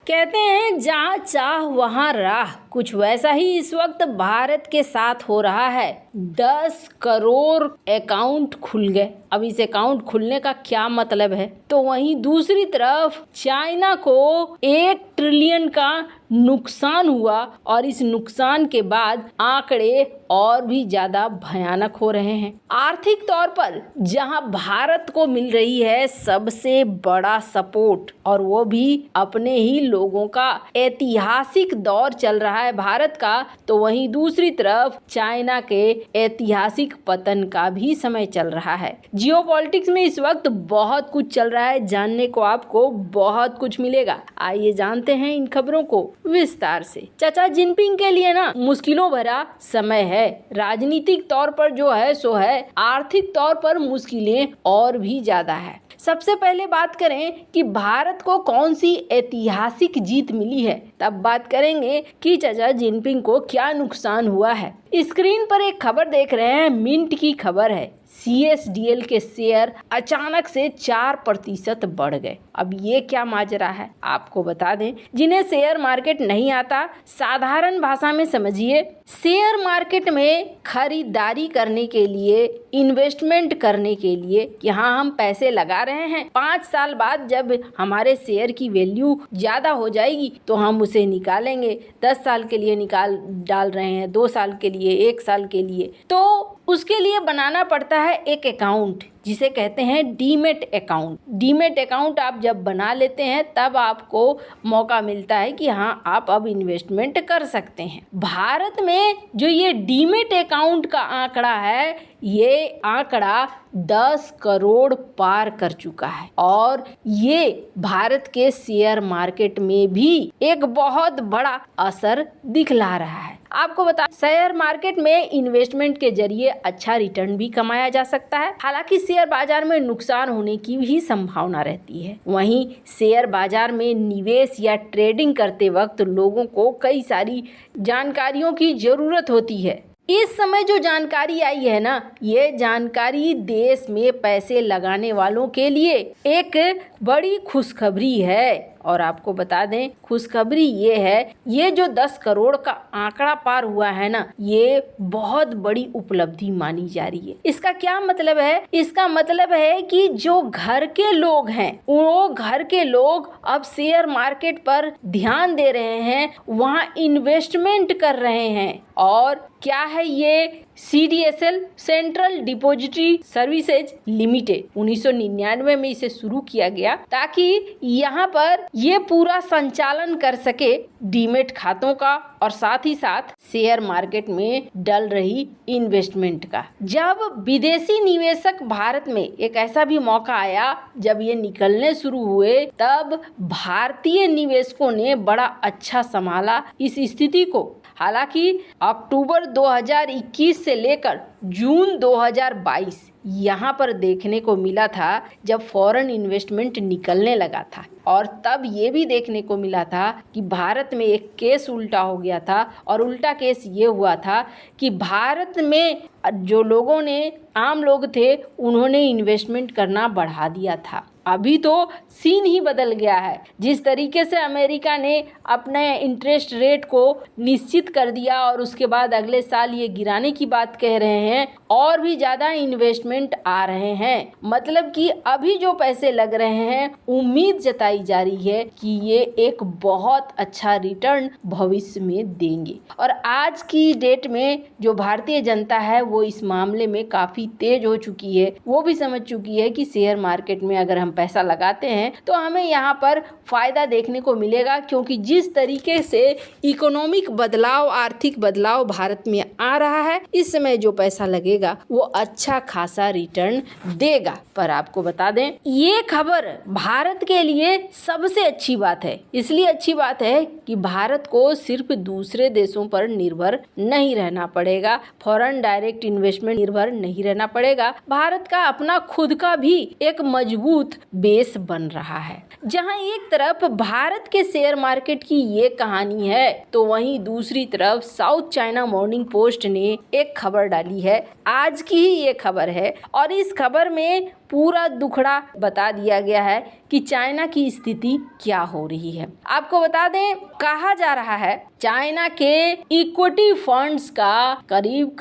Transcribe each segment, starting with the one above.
कहते हैं जहाँ चाह वहाँ राह, कुछ वैसा ही इस वक्त भारत के साथ हो रहा है। 10 करोड़ अकाउंट खुल गए। अब इस अकाउंट खुलने का क्या मतलब है? तो वहीं दूसरी तरफ चाइना को 1 ट्रिलियन का नुकसान हुआ और इस नुकसान के बाद आंकड़े और भी ज्यादा भयानक हो रहे हैं। आर्थिक तौर पर जहां भारत को मिल रही है सबसे बड़ा सपोर्ट और वो भी अपने ही लोगों का, ऐतिहासिक दौर चल रहा है भारत का, तो वहीं दूसरी तरफ चाइना के ऐतिहासिक पतन का भी समय चल रहा है। जियोपॉलिटिक्स में इस वक्त बहुत कुछ चल रहा है, जानने को आपको बहुत कुछ मिलेगा। आइए जानते हैं इन खबरों को विस्तार से। चाचा जिनपिंग के लिए ना मुश्किलों भरा समय है। राजनीतिक तौर पर जो है सो है, आर्थिक तौर पर मुश्किलें और भी ज्यादा है। सबसे पहले बात करें कि भारत को कौन सी ऐतिहासिक जीत मिली है, तब बात करेंगे कि चाचा जिनपिंग को क्या नुकसान हुआ है। स्क्रीन पर एक खबर देख रहे हैं, मिंट की खबर है। CSDL के शेयर अचानक से 4% बढ़ गए। अब ये क्या माजरा है आपको बता दें, जिन्हें शेयर मार्केट नहीं आता साधारण भाषा में समझिए। शेयर मार्केट में खरीदारी करने के लिए, इन्वेस्टमेंट करने के लिए, यहाँ हम पैसे लगा रहे हैं। 5 साल बाद जब हमारे शेयर की वैल्यू ज्यादा हो जाएगी तो हम उसे निकालेंगे। 10 साल के लिए निकाल डाल रहे हैं, 2 साल के लिए, 1 साल के लिए, तो उसके लिए बनाना पड़ता है एक अकाउंट जिसे कहते हैं डीमेट अकाउंट। डीमेट अकाउंट आप जब बना लेते हैं तब आपको मौका मिलता है कि हाँ आप अब इन्वेस्टमेंट कर सकते हैं। भारत में जो ये डीमेट अकाउंट का आंकड़ा है, ये आंकड़ा 10 करोड़ पार कर चुका है और ये भारत के शेयर मार्केट में भी एक बहुत बड़ा असर दिखला रहा है। आपको बता, शेयर मार्केट में इन्वेस्टमेंट के जरिए अच्छा रिटर्न भी कमाया जा सकता है। हालांकि शेयर बाजार में नुकसान होने की भी संभावना रहती है। वहीं शेयर बाजार में निवेश या ट्रेडिंग करते वक्त लोगों को कई सारी जानकारियों की जरूरत होती है। इस समय जो जानकारी आई है ना, ये जानकारी देश में पैसे लगाने वालों के लिए एक बड़ी खुशखबरी है। और आपको बता दें, खुशखबरी ये है, ये जो 10 करोड़ का आंकड़ा पार हुआ है ना, ये बहुत बड़ी उपलब्धि मानी जा रही है। इसका क्या मतलब है? इसका मतलब है कि जो घर के लोग हैं, वो घर के लोग अब शेयर मार्केट पर ध्यान दे रहे हैं, वहाँ इन्वेस्टमेंट कर रहे हैं। और क्या है ये? CDSL, central depository services limited, 1999 में इसे शुरू किया गया ताकि यहाँ पर ये पूरा संचालन कर सके डीमेट खातों का और साथ ही साथ शेयर मार्केट में डल रही इन्वेस्टमेंट का। जब विदेशी निवेशक भारत में, एक ऐसा भी मौका आया जब ये निकलने शुरू हुए, तब भारतीय निवेशकों ने बड़ा अच्छा संभाला इस स्थिति को। हालांकि अक्टूबर 2021 से लेकर जून 2022 यहाँ पर देखने को मिला था जब फॉरेन इन्वेस्टमेंट निकलने लगा था, और तब ये भी देखने को मिला था कि भारत में एक केस उल्टा हो गया था। और उल्टा केस ये हुआ था कि भारत में जो लोगों ने, आम लोग थे, उन्होंने इन्वेस्टमेंट करना बढ़ा दिया था। अभी तो सीन ही बदल गया है। जिस तरीके से अमेरिका ने अपने इंटरेस्ट रेट को निश्चित कर दिया और उसके बाद अगले साल ये गिराने की बात कह रहे हैं, और भी ज़्यादा इन्वेस्टमेंट आ रहे हैं। मतलब कि अभी जो पैसे लग रहे हैं, उम्मीद जताई जा रही है कि ये एक बहुत अच्छा रिटर्न भविष्य में देंगे। और आज की डेट में जो भारतीय जनता है वो इस मामले में काफ़ी तेज हो चुकी है। वो भी समझ चुकी है कि शेयर मार्केट में अगर हम पैसा लगाते हैं तो हमें यहाँ पर फायदा देखने को मिलेगा, क्योंकि जिस तरीके से इकोनॉमिक बदलाव, आर्थिक बदलाव भारत में आ रहा है, इस समय जो पैसा लगेगा वो अच्छा खासा रिटर्न देगा। पर आपको बता दें, ये खबर भारत के लिए सबसे अच्छी बात है। इसलिए अच्छी बात है कि भारत को सिर्फ दूसरे देशों पर निर्भर नहीं रहना पड़ेगा, फॉरेन डायरेक्ट इन्वेस्टमेंट निर्भर नहीं रहना पड़ेगा। भारत का अपना खुद का भी एक मजबूत बेस बन रहा है। जहां एक तरफ भारत के शेयर मार्केट की ये कहानी है, तो वहीं दूसरी तरफ साउथ चाइना मॉर्निंग पोस्ट ने एक खबर डाली है। आज की ही ये खबर है और इस खबर में पूरा दुखड़ा बता दिया गया है कि चाइना की स्थिति क्या हो रही है। आपको बता दें, कहा जा रहा है चाइना के इक्विटी फंड्स का करीब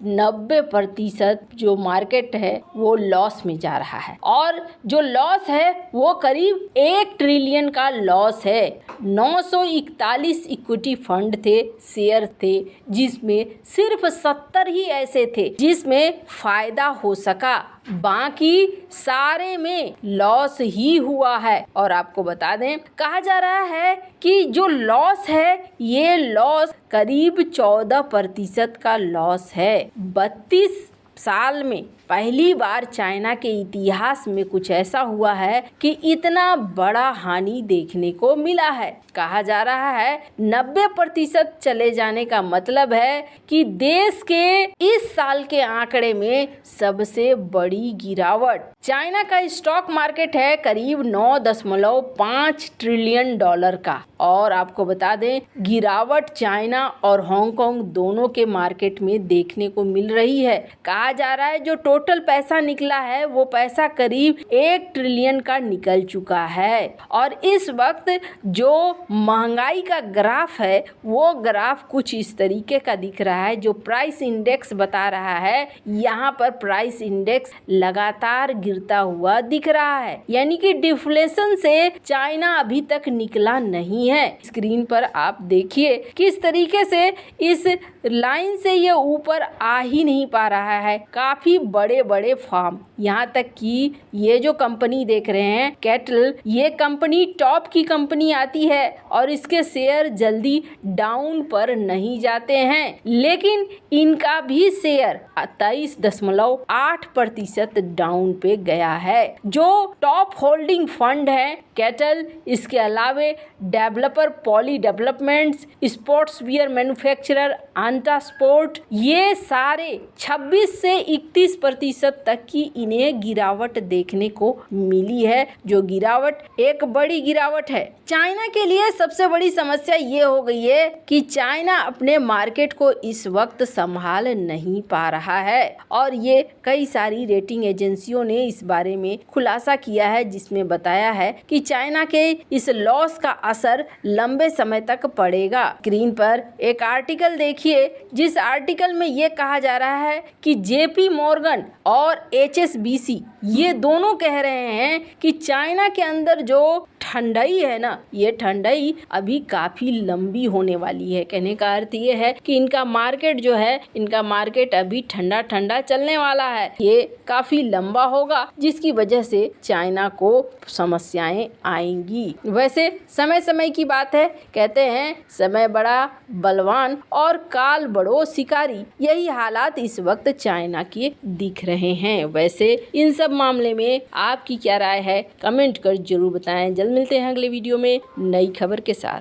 90% जो मार्केट है वो लॉस में जा रहा है, और जो लॉस है वो करीब 1 ट्रिलियन का लॉस है। 941 इक्विटी फंड थे, शेयर थे, जिसमें सिर्फ 70 ही ऐसे थे जिसमें फायदा हो सका, बाकी सारे में लॉस ही हुआ है। और आपको बता दें, कहा जा रहा है कि जो लॉस है ये लॉस करीब 14% का लॉस है। 32 साल में पहली बार चाइना के इतिहास में कुछ ऐसा हुआ है कि इतना बड़ा हानि देखने को मिला है। कहा जा रहा है 90% चले जाने का मतलब है कि देश के इस साल के आंकड़े में सबसे बड़ी गिरावट। चाइना का स्टॉक मार्केट है करीब 9.5 ट्रिलियन डॉलर का, और आपको बता दें गिरावट चाइना और हांगकांग दोनों के मार्केट में देखने को मिल रही है। कहा जा रहा है जो टोटल पैसा निकला है वो पैसा करीब 1 ट्रिलियन का निकल चुका है। और इस वक्त जो महंगाई का ग्राफ है वो ग्राफ कुछ इस तरीके का दिख रहा है। जो प्राइस इंडेक्स बता रहा है, यहाँ पर प्राइस इंडेक्स लगातार गिरता हुआ दिख रहा है, यानी कि डिफ्लेशन से चाइना अभी तक निकला नहीं है। स्क्रीन पर आप देखिए किस तरीके से इस लाइन से ये ऊपर आ ही नहीं पा रहा है। काफी बड़े बड़े फार्म, यहाँ तक कि ये जो कंपनी देख रहे हैं कैटल, ये कंपनी टॉप की कंपनी आती है और इसके शेयर जल्दी डाउन पर नहीं जाते हैं, लेकिन इनका भी शेयर 23.8% डाउन पे गया है। जो टॉप होल्डिंग फंड है कैटल, इसके अलावे developer Poly Developments, sportswear manufacturer Anta Sport, ये सारे 26 से 31% तक की इन्हें गिरावट देखने को मिली है। जो गिरावट एक बड़ी गिरावट है। चाइना के लिए सबसे बड़ी समस्या ये हो गई है कि चाइना अपने मार्केट को इस वक्त संभाल नहीं पा रहा है, और ये कई सारी रेटिंग एजेंसियों ने इस बारे में खुलासा किया है, जिसमें बताया है कि चाइना के इस लॉस का असर लंबे समय तक पड़ेगा। स्क्रीन पर एक आर्टिकल देखिए, जिस आर्टिकल में ये कहा जा रहा है कि जेपी मॉर्गन और HSBC ये दोनों कह रहे हैं कि चाइना के अंदर जो ठंडाई है ना, ये ठंडाई अभी काफी लंबी होने वाली है। कहने का अर्थ ये है कि इनका मार्केट जो है, इनका मार्केट अभी ठंडा ठंडा चलने वाला है, ये काफी लंबा होगा, जिसकी वजह से चाइना को समस्याएं आएंगी। वैसे समय समय की बात है, कहते हैं समय बड़ा बलवान और काल बड़ो शिकारी। यही हालात इस वक्त चाइना के दिख रहे हैं। वैसे इन सब मामले में आपकी क्या राय है, कमेंट कर जरूर बताएं। जल्द मिलते हैं अगले वीडियो में नई खबर के साथ।